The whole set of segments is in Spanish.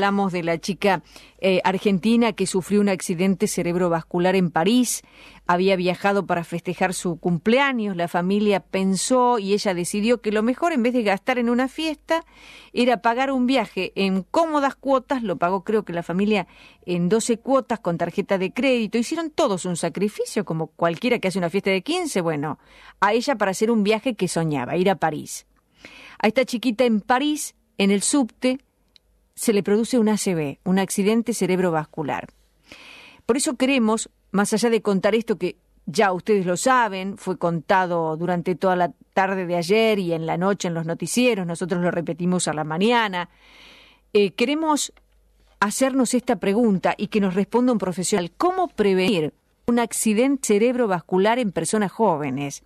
Hablamos de la chica argentina que sufrió un accidente cerebrovascular en París. Había viajado para festejar su cumpleaños. La familia pensó y ella decidió que lo mejor, en vez de gastar en una fiesta, era pagar un viaje en cómodas cuotas. Lo pagó, creo que la familia, en 12 cuotas con tarjeta de crédito. Hicieron todos un sacrificio, como cualquiera que hace una fiesta de 15. Bueno, a ella para hacer un viaje que soñaba, ir a París. A esta chiquita en París, en el subte, se le produce un ACV, un accidente cerebrovascular. Por eso queremos, más allá de contar esto que ya ustedes lo saben, fue contado durante toda la tarde de ayer y en la noche en los noticieros, nosotros lo repetimos a la mañana, queremos hacernos esta pregunta y que nos responda un profesional. ¿Cómo prevenir un accidente cerebrovascular en personas jóvenes?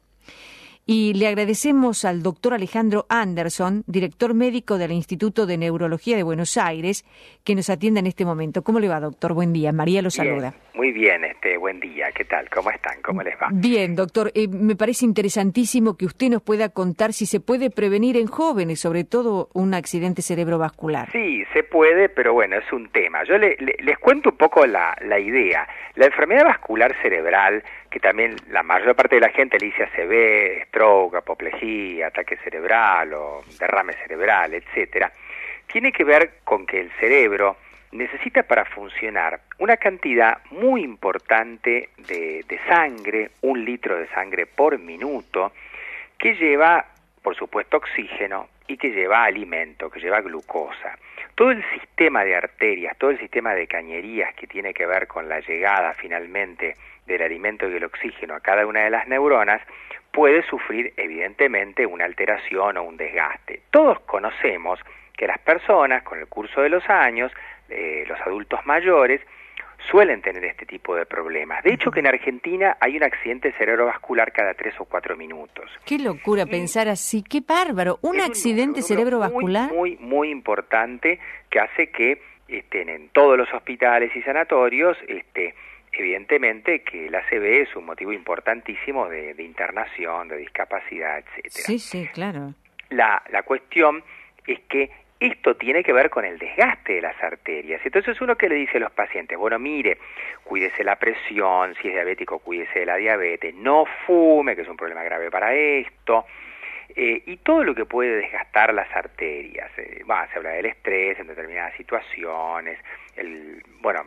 Y le agradecemos al doctor Alejandro Anderson, director médico del Instituto de Neurología de Buenos Aires, que nos atiende en este momento. ¿Cómo le va, doctor? Buen día. María lo saluda. Muy bien, buen día. ¿Qué tal? ¿Cómo están? ¿Cómo les va? Bien, doctor. Me parece interesantísimo que usted nos pueda contar si se puede prevenir en jóvenes, sobre todo un accidente cerebrovascular. Sí, se puede, pero bueno, es un tema. Yo les cuento un poco la idea. La enfermedad vascular cerebral, que también la mayor parte de la gente le dice ACV, stroke, apoplejía, ataque cerebral o derrame cerebral, etcétera, tiene que ver con que el cerebro necesita para funcionar una cantidad muy importante de sangre, 1 litro de sangre por minuto, que lleva, por supuesto, oxígeno y que lleva alimento, que lleva glucosa. Todo el sistema de arterias, todo el sistema de cañerías que tiene que ver con la llegada finalmente del alimento y el oxígeno a cada una de las neuronas, puede sufrir evidentemente una alteración o un desgaste. Todos conocemos que las personas con el curso de los años, los adultos mayores, suelen tener este tipo de problemas. De hecho, que en Argentina hay un accidente cerebrovascular cada 3 o 4 minutos. Qué locura pensar así, qué bárbaro. ¿Un accidente cerebrovascular? Muy importante, que hace que estén en todos los hospitales y sanatorios, evidentemente que el ACV es un motivo importantísimo de internación, de discapacidad, etcétera. Sí, claro. La cuestión es que esto tiene que ver con el desgaste de las arterias. Entonces uno que le dice a los pacientes, bueno, mire, cuídese la presión, si es diabético, cuídese de la diabetes, no fume, que es un problema grave para esto, y todo lo que puede desgastar las arterias. Se habla del estrés en determinadas situaciones,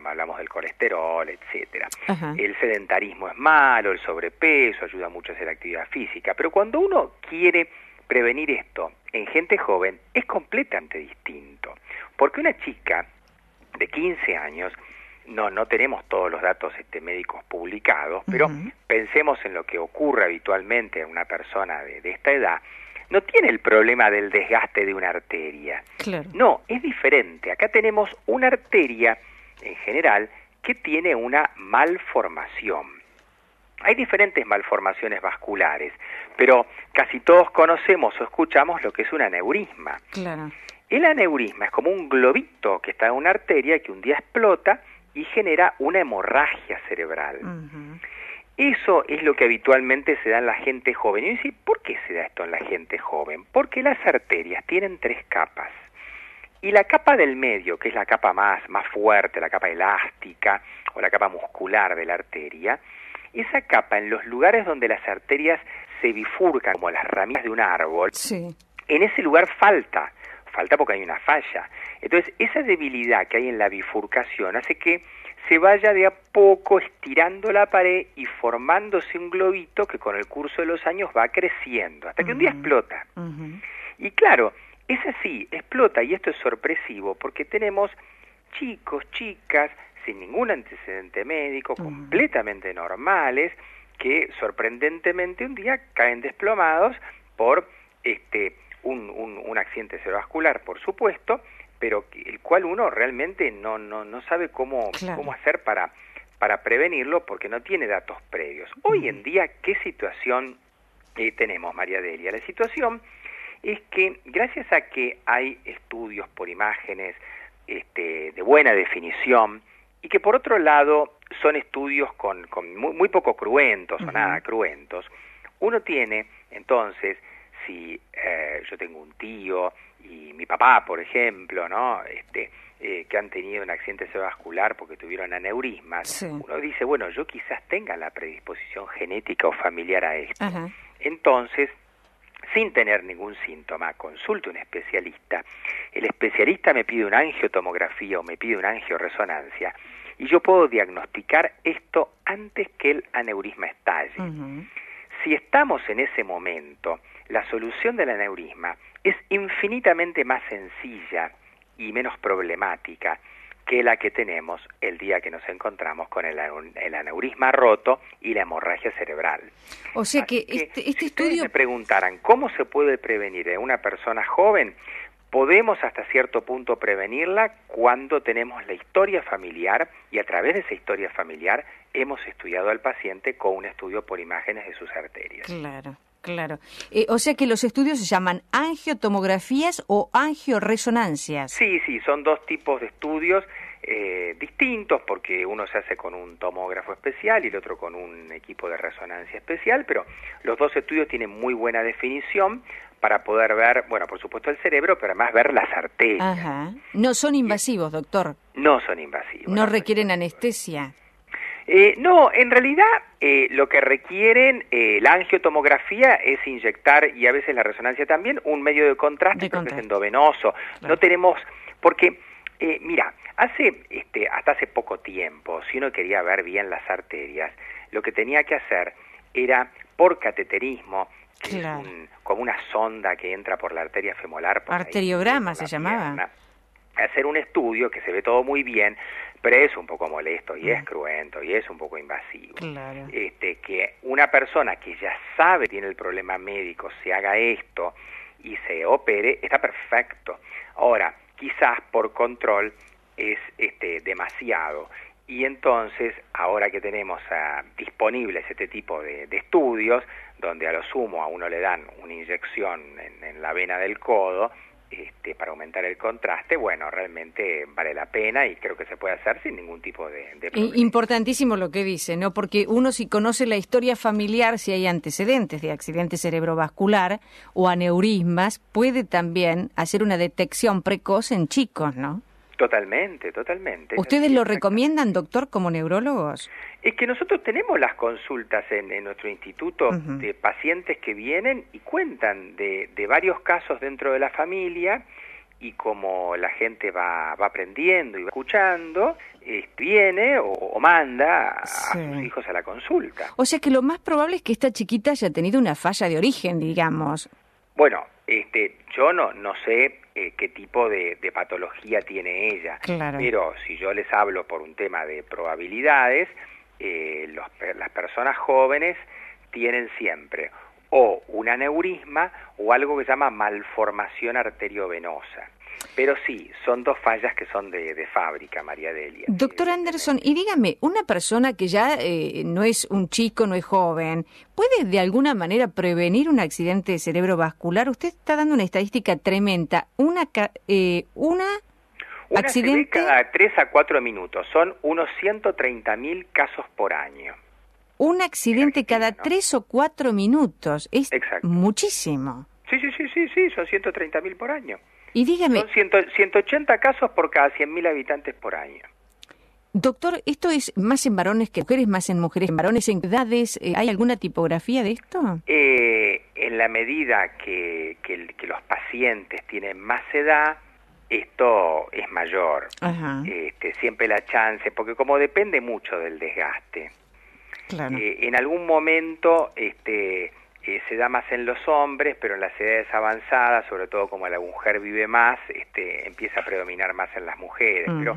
hablamos del colesterol, etcétera. Ajá. El sedentarismo es malo, el sobrepeso ayuda mucho a hacer actividad física, pero cuando uno quiere prevenir esto en gente joven es completamente distinto, porque una chica de 15 años, no tenemos todos los datos médicos publicados, pero pensemos en lo que ocurre habitualmente en una persona de esta edad, no tiene el problema del desgaste de una arteria. Claro. No, es diferente. Acá tenemos una arteria, en general, que tiene una malformación. Hay diferentes malformaciones vasculares, pero casi todos conocemos o escuchamos lo que es un aneurisma. Claro. El aneurisma es como un globito que está en una arteria que un día explota y genera una hemorragia cerebral. Eso es lo que habitualmente se da en la gente joven. Y dice, ¿por qué se da esto en la gente joven? Porque las arterias tienen 3 capas. Y la capa del medio, que es la capa más fuerte, la capa elástica o la capa muscular de la arteria, esa capa, en los lugares donde las arterias se bifurcan como las ramillas de un árbol, sí, en ese lugar falta porque hay una falla. Entonces, esa debilidad que hay en la bifurcación hace que se vaya de a poco estirando la pared y formándose un globito que con el curso de los años va creciendo, hasta que un día explota. Y claro, es así, explota, y esto es sorpresivo, porque tenemos chicos, chicas, sin ningún antecedente médico, completamente normales, que sorprendentemente un día caen desplomados por un accidente cerebrovascular, por supuesto, pero el cual uno realmente no sabe cómo hacer para prevenirlo, porque no tiene datos previos. Hoy en día, ¿qué situación tenemos, María Delia? La situación es que gracias a que hay estudios por imágenes de buena definición, y que por otro lado son estudios con muy poco cruentos o nada cruentos, uno tiene entonces si yo tengo un tío y mi papá, por ejemplo, ¿no? Que han tenido un accidente cerebrovascular porque tuvieron aneurismas, sí. Uno dice, bueno, yo quizás tenga la predisposición genética o familiar a esto. Ajá. Entonces, sin tener ningún síntoma, consulto a un especialista. El especialista me pide una angiotomografía o me pide una angioresonancia y yo puedo diagnosticar esto antes que el aneurisma estalle. Uh-huh. Si estamos en ese momento, la solución del aneurisma es infinitamente más sencilla y menos problemática que la que tenemos el día que nos encontramos con el aneurisma roto y la hemorragia cerebral. O sea Así que si este ustedes estudio... me preguntaran cómo se puede prevenir en una persona joven, podemos hasta cierto punto prevenirla cuando tenemos la historia familiar y a través de esa historia familiar hemos estudiado al paciente con un estudio por imágenes de sus arterias. Claro. Claro. O sea que los estudios se llaman angiotomografías o angioresonancias. Sí, son dos tipos de estudios distintos porque uno se hace con un tomógrafo especial y el otro con un equipo de resonancia especial, pero los dos estudios tienen muy buena definición para poder ver, bueno, por supuesto el cerebro, pero además ver las arterias. Ajá. No son invasivos, doctor. No son invasivos. No requieren anestesia. No, en realidad lo que requieren la angiotomografía es inyectar, y a veces la resonancia también, un medio de contraste, pero que es endovenoso. Claro. No tenemos, porque, mira, hasta hace poco tiempo, si uno quería ver bien las arterias, lo que tenía que hacer era, por cateterismo, que claro. Es como una sonda que entra por la arteria femoral. Arteriograma se llamaba. Hacer un estudio que se ve todo muy bien, pero es un poco molesto y es cruento y es un poco invasivo. Claro. Que una persona que ya sabe tiene el problema médico se haga esto y se opere, está perfecto. Ahora, quizás por control es demasiado. Y entonces, ahora que tenemos disponibles este tipo de estudios, donde a lo sumo a uno le dan una inyección en la vena del codo, para aumentar el contraste, bueno, realmente vale la pena y creo que se puede hacer sin ningún tipo de problema. Importantísimo lo que dice, ¿no? Porque uno si conoce la historia familiar, si hay antecedentes de accidente cerebrovascular o aneurismas, puede también hacer una detección precoz en chicos, ¿no? Totalmente. ¿Ustedes lo recomiendan, doctor, como neurólogos? Es que nosotros tenemos las consultas en nuestro instituto de pacientes que vienen y cuentan de varios casos dentro de la familia y como la gente va aprendiendo y va escuchando, viene o manda a sus hijos a la consulta. O sea que lo más probable es que esta chiquita haya tenido una falla de origen, digamos. Bueno, yo no sé qué tipo de patología tiene ella, claro. Pero si yo les hablo por un tema de probabilidades, las personas jóvenes tienen siempre o un aneurisma o algo que se llama malformación arteriovenosa. Pero sí, son dos fallas que son de fábrica, María Delia. Doctor Anderson, y dígame, una persona que ya no es un chico, no es joven, ¿puede de alguna manera prevenir un accidente cerebrovascular? Usted está dando una estadística tremenda. Una accidente cada 3 a 4 minutos, son unos 130.000 casos por año. Un accidente cada 3 o 4 minutos, es exacto. Muchísimo. Sí, son 130.000 por año. Y dígame... Son 180 casos por cada 100.000 habitantes por año. Doctor, ¿esto es más en varones que mujeres, más en mujeres, en varones, en edades? ¿Hay alguna tipografía de esto? En la medida que los pacientes tienen más edad, esto es mayor. Ajá. Siempre la chance, porque como depende mucho del desgaste. Claro. En algún momento se da más en los hombres, pero en las edades avanzadas, sobre todo como la mujer vive más, empieza a predominar más en las mujeres. Pero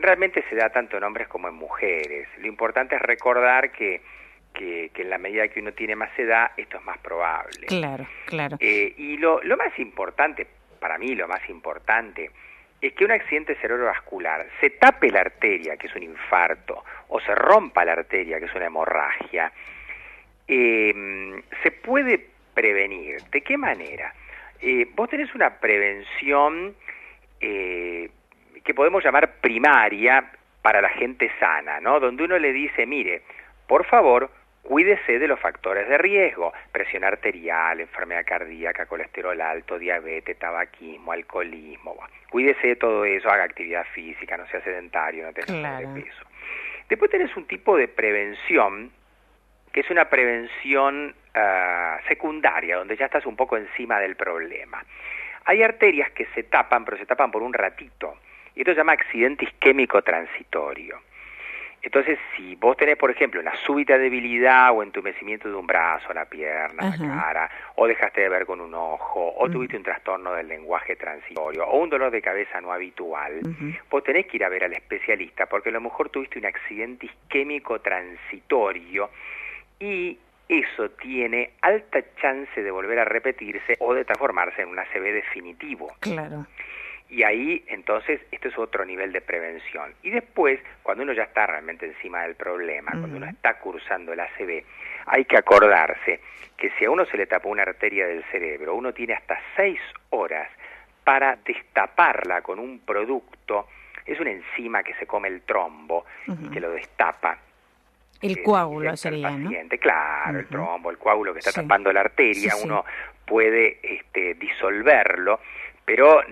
realmente se da tanto en hombres como en mujeres. Lo importante es recordar que en la medida que uno tiene más edad, esto es más probable. Claro. Y lo más importante, para mí lo más importante, es que un accidente cerebrovascular se tape la arteria, que es un infarto, o se rompa la arteria, que es una hemorragia, se puede prevenir. ¿De qué manera? Vos tenés una prevención que podemos llamar primaria para la gente sana, ¿no? Donde uno le dice, mire, por favor, cuídese de los factores de riesgo: presión arterial, enfermedad cardíaca, colesterol alto, diabetes, tabaquismo, alcoholismo. Cuídese de todo eso, haga actividad física, no sea sedentario, no tenga sobrepeso. Después tenés un tipo de prevención, que es una prevención secundaria, donde ya estás un poco encima del problema. Hay arterias que se tapan, pero se tapan por un ratito, y esto se llama accidente isquémico transitorio. Entonces, si vos tenés, por ejemplo, una súbita debilidad o entumecimiento de un brazo, la pierna, la cara, o dejaste de ver con un ojo, o tuviste un trastorno del lenguaje transitorio, o un dolor de cabeza no habitual, vos tenés que ir a ver al especialista, porque a lo mejor tuviste un accidente isquémico transitorio y eso tiene alta chance de volver a repetirse o de transformarse en un ACV definitivo. Claro. Y ahí, entonces, esto es otro nivel de prevención. Y después, cuando uno ya está realmente encima del problema, cuando uno está cursando el ACV, hay que acordarse que si a uno se le tapó una arteria del cerebro, uno tiene hasta 6 horas para destaparla con un producto. Es una enzima que se come el trombo y que lo destapa. El coágulo sería, ¿no? Claro, el trombo, el coágulo que está tapando la arteria, uno puede disolverlo, pero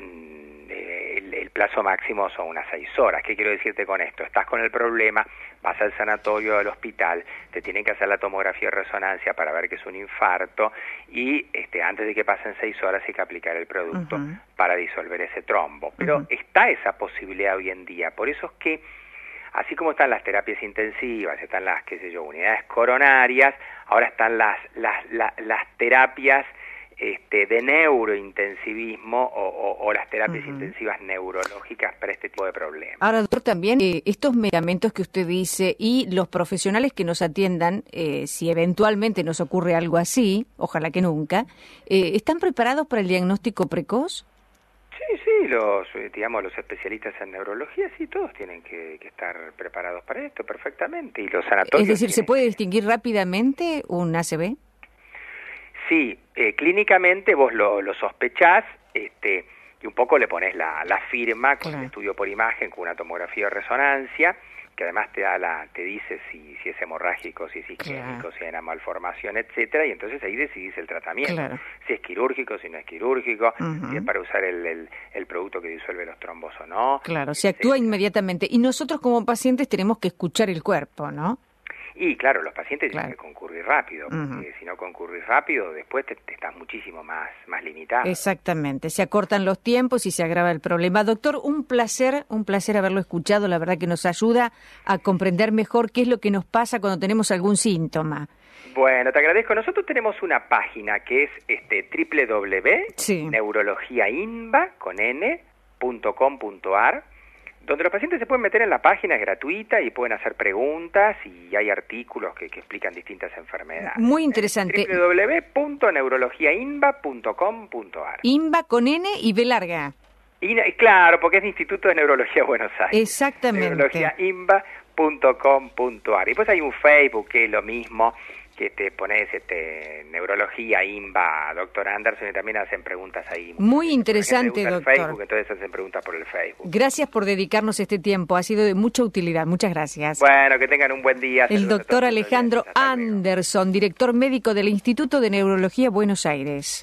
el plazo máximo son unas 6 horas. ¿Qué quiero decirte con esto? Estás con el problema, vas al sanatorio, al hospital, te tienen que hacer la tomografía de resonancia para ver que es un infarto y antes de que pasen 6 horas hay que aplicar el producto para disolver ese trombo. Pero está esa posibilidad hoy en día, por eso es que así como están las terapias intensivas, están las, unidades coronarias, ahora están las terapias de neurointensivismo o las terapias intensivas neurológicas para este tipo de problemas. Ahora, doctor, también estos medicamentos que usted dice y los profesionales que nos atiendan, si eventualmente nos ocurre algo así, ojalá que nunca, ¿están preparados para el diagnóstico precoz? Sí, los especialistas en neurología, sí, todos tienen que estar preparados para esto perfectamente. Y los sanatorios. Es decir, ¿se puede distinguir rápidamente un ACV? Sí, clínicamente vos lo sospechás, y un poco le pones la firma con el estudio por imagen, con una tomografía de resonancia, que además te dice si es hemorrágico, si es isquémico, si hay una malformación, etcétera, y entonces ahí decidís el tratamiento, si es quirúrgico, si no es quirúrgico, si es para usar el producto que disuelve los trombos o no. Claro, se actúa inmediatamente, y nosotros como pacientes tenemos que escuchar el cuerpo, ¿no? Y claro, los pacientes tienen que concurrir rápido, porque si no concurrís rápido, después te estás muchísimo más limitado. Exactamente, se acortan los tiempos y se agrava el problema. Doctor, un placer haberlo escuchado, la verdad que nos ayuda a comprender mejor qué es lo que nos pasa cuando tenemos algún síntoma. Bueno, te agradezco. Nosotros tenemos una página que es www.neurologiainba.com.ar, donde los pacientes se pueden meter en la página, es gratuita y pueden hacer preguntas y hay artículos que explican distintas enfermedades. Muy interesante. www.neurologiainba.com.ar. INBA con N y B larga. Claro, porque es Instituto de Neurología de Buenos Aires. Exactamente. Neurologiainba.com.ar. Y pues hay un Facebook que es lo mismo, que te pones Neurología INBA, doctor Anderson, y también hacen preguntas ahí. Muy interesante, doctor. Facebook, entonces hacen preguntas por el Facebook. Gracias por dedicarnos este tiempo, ha sido de mucha utilidad. Muchas gracias. Bueno, que tengan un buen día. El doctor Alejandro Anderson, director médico del Instituto de Neurología Buenos Aires.